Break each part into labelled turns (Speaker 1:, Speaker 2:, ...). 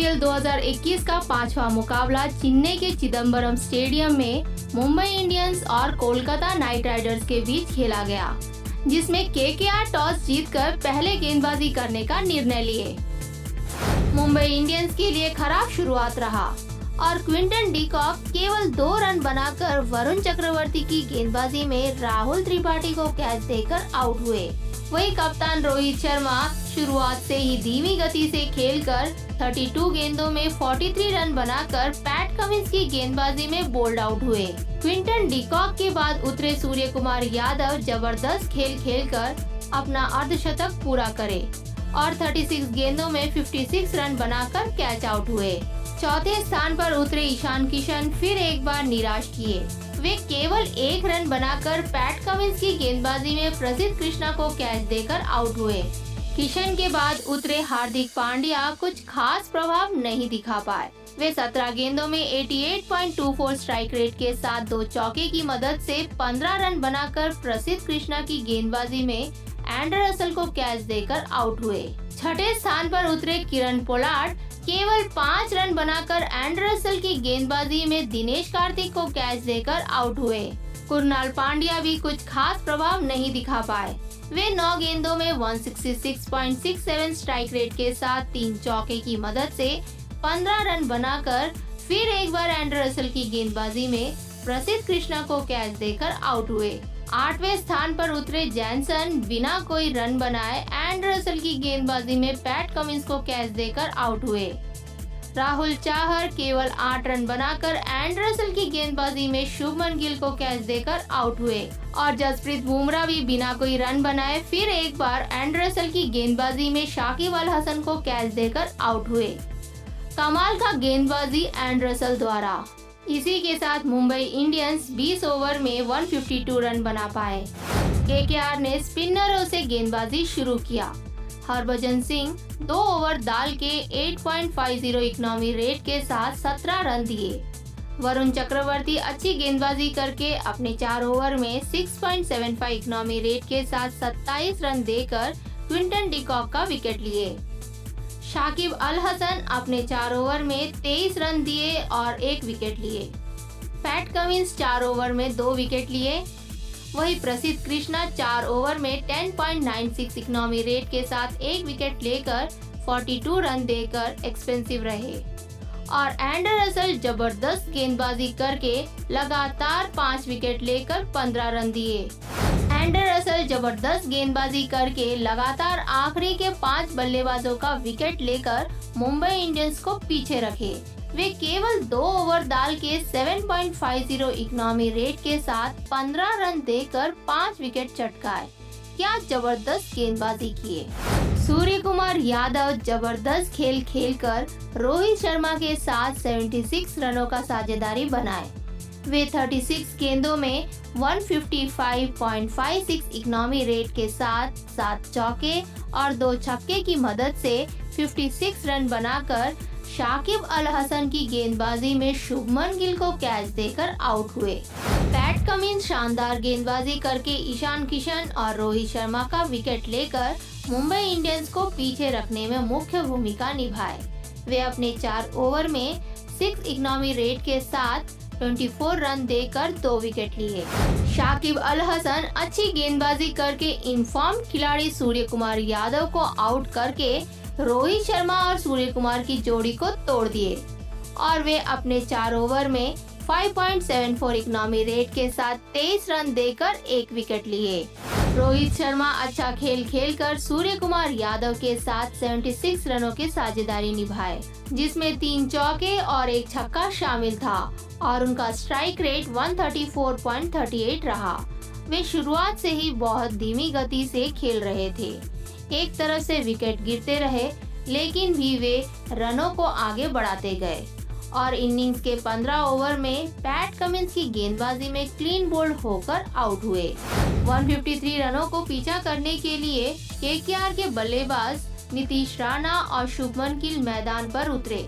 Speaker 1: IPL 2021 का पांचवा मुकाबला चेन्नई के चिदम्बरम स्टेडियम में मुंबई इंडियंस और कोलकाता नाइट राइडर्स के बीच खेला गया, जिसमें केकेआर टॉस जीतकर पहले गेंदबाजी करने का निर्णय लिए। मुंबई इंडियंस के लिए खराब शुरुआत रहा और क्विंटन डिकॉक केवल 2 रन बनाकर वरुण चक्रवर्ती की गेंदबाजी में राहुल त्रिपाठी को कैच देकर आउट हुए। वहीं कप्तान रोहित शर्मा शुरुआत से ही धीमी गति से खेलकर 32 गेंदों में 43 रन बनाकर पैट कमिंस की गेंदबाजी में बोल्ड आउट हुए। क्विंटन डिकॉक के बाद उतरे सूर्य कुमार यादव जबरदस्त खेल खेलकर अपना अर्धशतक पूरा करे और 36 गेंदों में 56 रन बनाकर कैच आउट हुए। चौथे स्थान पर उतरे ईशान किशन फिर एक बार निराश किए। वे केवल 1 रन बनाकर पैट कमिंस की गेंदबाजी में प्रसिद्ध कृष्णा को कैच देकर आउट हुए। किशन के बाद उतरे हार्दिक पांड्या कुछ खास प्रभाव नहीं दिखा पाए। वे 17 गेंदों में 88.24 स्ट्राइक रेट के साथ 2 चौके की मदद से 15 रन बनाकर प्रसिद्ध कृष्णा की गेंदबाजी में एंडर रसल को कैच देकर आउट हुए। छठे स्थान पर उतरे किरण पोलार्ड केवल 5 रन बनाकर एंडर रसल की गेंदबाजी में दिनेश कार्तिक को कैच देकर आउट हुए। कुणाल पांड्या भी कुछ खास प्रभाव नहीं दिखा पाए। वे 9 गेंदों में 166.67 स्ट्राइक रेट के साथ 3 चौके की मदद से 15 रन बनाकर फिर एक बार एंडर रसल की गेंदबाजी में प्रसिद्ध कृष्णा को कैच देकर आउट हुए। 8वें स्थान पर उतरे जैनसन बिना कोई रन बनाए एंडर रसल की गेंदबाजी में पैट कमिंस को कैच देकर आउट हुए। राहुल चाहर केवल 8 रन बनाकर एंडर रसल की गेंदबाजी में शुभमन गिल को कैच देकर आउट हुए और जसप्रीत बुमराह भी बिना कोई रन बनाए फिर एक बार एंडर रसल की गेंदबाजी में शाकिब अल हसन को कैच देकर आउट हुए। कमाल का गेंदबाजी एंडर रसल द्वारा। इसी के साथ मुंबई इंडियंस 20 ओवर में 152 रन बना पाए। केकेआर ने स्पिनरों से गेंदबाजी शुरू किया। हरभजन सिंह 2 ओवर डाल के 8.50 इकोनॉमी रेट के साथ 17 रन दिए। वरुण चक्रवर्ती अच्छी गेंदबाजी करके अपने 4 ओवर में 6.75 इकोनॉमी रेट के साथ 27 रन देकर क्विंटन डिकॉक का विकेट लिए। शाकिब अल हसन अपने 4 ओवर में 23 रन दिए और 1 विकेट लिए। पैट कमिंस 4 ओवर में 2 विकेट लिए। वहीं प्रसिद्ध कृष्णा 4 ओवर में 10.96 इकोनॉमी रेट के साथ 1 विकेट लेकर 42 रन देकर एक्सपेंसिव रहे और एंडर रसल जबरदस्त गेंदबाजी करके लगातार 5 विकेट लेकर 15 रन दिए। एंडर रसल जबरदस्त गेंदबाजी करके लगातार आखिरी के 5 बल्लेबाजों का विकेट लेकर मुंबई इंडियंस को पीछे रखे। वे केवल 2 ओवर डाल के 7.50 इकोनॉमी रेट के साथ 15 रन देकर 5 विकेट चटकाए। क्या जबरदस्त गेंदबाजी किए। सूर्य कुमार यादव जबरदस्त खेल खेलकर रोहित शर्मा के साथ 76 रनों का साझेदारी बनाए। वे 36 गेंदों में 155.56 इकोनॉमी रेट के साथ 7 चौके और 2 छक्के की मदद से 56 रन बनाकर शाकिब अल हसन की गेंदबाजी में शुभमन गिल को कैच देकर आउट हुए। पैट कमिंस शानदार गेंदबाजी करके ईशान किशन और रोहित शर्मा का विकेट लेकर मुंबई इंडियंस को पीछे रखने में मुख्य भूमिका निभाए। वे अपने 4 ओवर में 6 इकोनॉमी रेट के साथ 24 रन देकर 2 विकेट लिए। शाकिब अल हसन अच्छी गेंदबाजी करके इनफॉर्म खिलाड़ी सूर्य कुमार यादव को आउट करके रोहित शर्मा और सूर्य कुमार की जोड़ी को तोड़ दिए और वे अपने 4 ओवर में 5.74 इकोनॉमी रेट के साथ 23 रन देकर 1 विकेट लिए। रोहित शर्मा अच्छा खेल खेलकर सूर्य कुमार यादव के साथ 76 रनों की साझेदारी निभाए, जिसमें 3 चौके और 1 छक्का शामिल था और उनका स्ट्राइक रेट 134.38 रहा। वे शुरुआत से ही बहुत धीमी गति से खेल रहे थे। एक तरफ से विकेट गिरते रहे, लेकिन भी वे रनों को आगे बढ़ाते गए और इनिंग्स के 15 ओवर में पैट कमिंस की गेंदबाजी में क्लीन बोल्ड होकर आउट हुए। 153 रनों को पीछा करने के लिए केकेआर के बल्लेबाज नीतीश राणा और शुभमन गिल मैदान पर उतरे।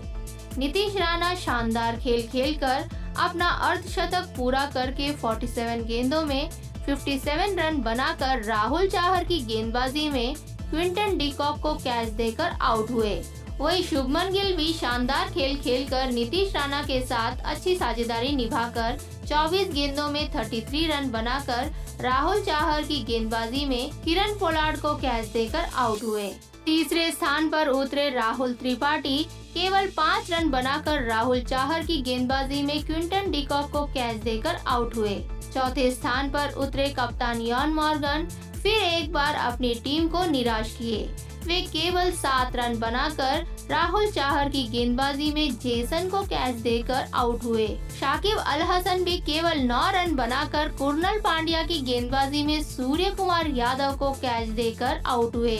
Speaker 1: नीतीश राणा शानदार खेल खेलकर अपना अर्धशतक पूरा करके 47 गेंदों में 57 रन बनाकर राहुल चाहर की गेंदबाजी में क्विंटन डिकॉक को कैच देकर आउट हुए वहीं शुभमन गिल भी शानदार खेल खेलकर नीतीश राणा के साथ अच्छी साझेदारी निभाकर 24 गेंदों में 33 रन बनाकर राहुल चाहर की गेंदबाजी में किरण पोलार्ड को कैच देकर आउट हुए। तीसरे स्थान पर उतरे राहुल त्रिपाठी केवल 5 रन बनाकर राहुल चाहर की गेंदबाजी में क्विंटन डिकॉक को कैच देकर आउट हुए। चौथे स्थान पर उतरे कप्तान यॉन मॉर्गन फिर एक बार अपनी टीम को निराश किए। वे केवल 7 रन बनाकर राहुल चाहर की गेंदबाजी में जेसन को कैच देकर आउट हुए। शाकिब अल हसन भी केवल 9 रन बनाकर कुरनल पांड्या की गेंदबाजी में सूर्य कुमार यादव को कैच देकर आउट हुए।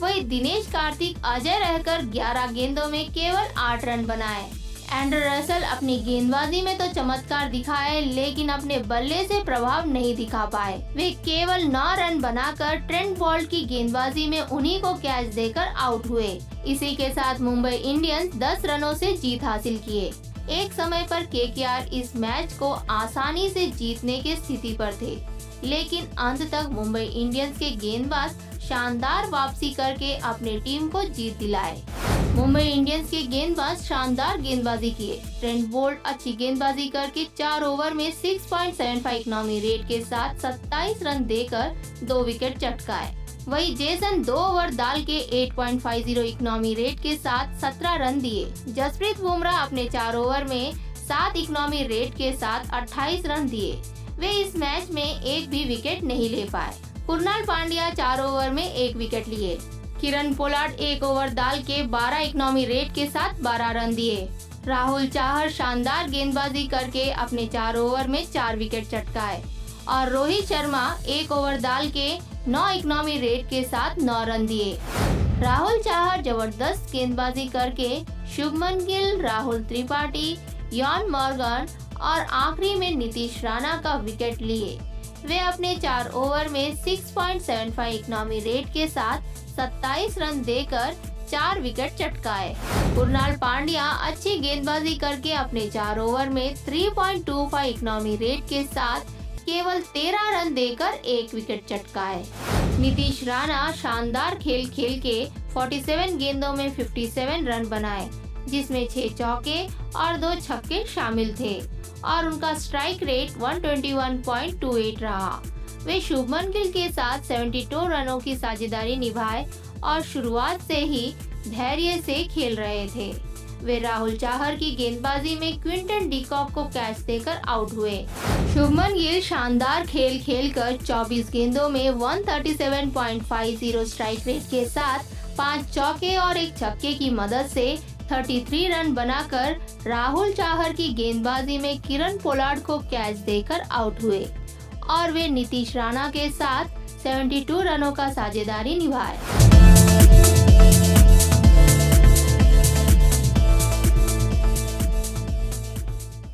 Speaker 1: वहीं दिनेश कार्तिक अजय रहकर 11 गेंदों में केवल 8 रन बनाए। एंड्रे रसेल अपनी गेंदबाजी में तो चमत्कार दिखाए लेकिन अपने बल्ले से प्रभाव नहीं दिखा पाए। वे केवल 9 रन बनाकर ट्रेंट बोल्ट की गेंदबाजी में उन्हीं को कैच देकर आउट हुए। इसी के साथ मुंबई इंडियंस 10 रनों से जीत हासिल किए। एक समय पर केकेआर इस मैच को आसानी से जीतने की स्थिति पर थे, लेकिन अंत तक मुंबई इंडियंस के गेंदबाज शानदार वापसी करके अपनी टीम को जीत दिलाए। मुंबई इंडियंस के गेंदबाज शानदार गेंदबाजी किए। ट्रेंट बोल्ट अच्छी गेंदबाजी करके 4 ओवर में 6.75 इकोनॉमी रेट के साथ 27 रन देकर 2 विकेट चटकाए। वहीं जेसन 2 ओवर डाल के 8.50 इकोनॉमी रेट के साथ 17 रन दिए। जसप्रीत बुमराह अपने 4 ओवर में 7 इकोनॉमी रेट के साथ 28 रन दिए। वे इस मैच में एक भी विकेट नहीं ले पाए। कुरनाल पांड्या 4 ओवर में 1 विकेट लिए। किरण पोलार्ड 1 ओवर डाल के 12 इकोनॉमी रेट के साथ 12 रन दिए। राहुल चाहर शानदार गेंदबाजी करके अपने 4 ओवर में 4 विकेट चटकाए और रोहित शर्मा 1 ओवर डाल के 9 इकोनॉमी रेट के साथ 9 रन दिए। राहुल चाहर जबरदस्त गेंदबाजी करके शुभमन गिल, राहुल त्रिपाठी, यॉन मॉर्गन और आखिरी में नीतीश राणा का विकेट लिए। वे अपने 4 ओवर में 6.75 इकोनॉमी रेट के साथ 27 रन देकर 4 विकेट चटकाए। कुरनाल पांड्या अच्छी गेंदबाजी करके अपने 4 ओवर में 3.25 इकोनॉमी रेट के साथ केवल 13 रन देकर 1 विकेट चटकाए। नीतीश राणा शानदार खेल खेल के 47 गेंदों में 57 रन बनाए, जिसमें 6 चौके और 2 छक्के शामिल थे और उनका स्ट्राइक रेट 121.28 रहा। वे शुभमन गिल के साथ 72 रनों की साझेदारी निभाए और शुरुआत से ही धैर्य से खेल रहे थे। वे राहुल चाहर की गेंदबाजी में क्विंटन डिकॉक को कैच देकर आउट हुए। शुभमन गिल शानदार खेल खेलकर 24 गेंदों में 137.50 स्ट्राइक रेट के साथ 5 चौके और 1 छक्के की मदद से 33 रन बनाकर राहुल चाहर की गेंदबाजी में किरण पोलार्ड को कैच देकर आउट हुए और वे नीतीश राणा के साथ 72 रनों का साझेदारी निभाए।